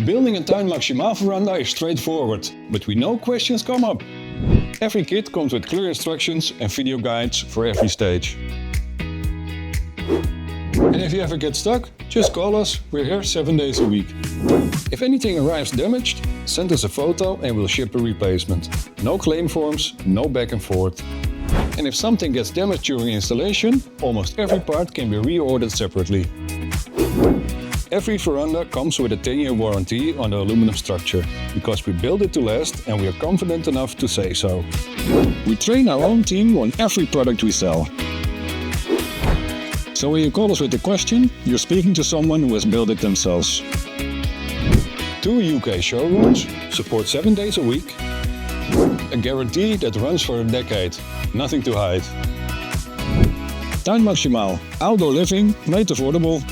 Building a Tuin Maximaal veranda is straightforward, but we know questions come up. Every kit comes with clear instructions and video guides for every stage. And if you ever get stuck, just call us, we're here 7 days a week. If anything arrives damaged, send us a photo and we'll ship a replacement. No claim forms, no back and forth. And if something gets damaged during installation, almost every part can be reordered separately. Every veranda comes with a 10-year warranty on the aluminum structure, because we built it to last and we are confident enough to say so. We train our own team on every product we sell. So when you call us with a question, you're speaking to someone who has built it themselves. 2 UK showrooms, support 7 days a week. A guarantee that runs for a decade, nothing to hide. Tuin Maximaal, outdoor living made affordable.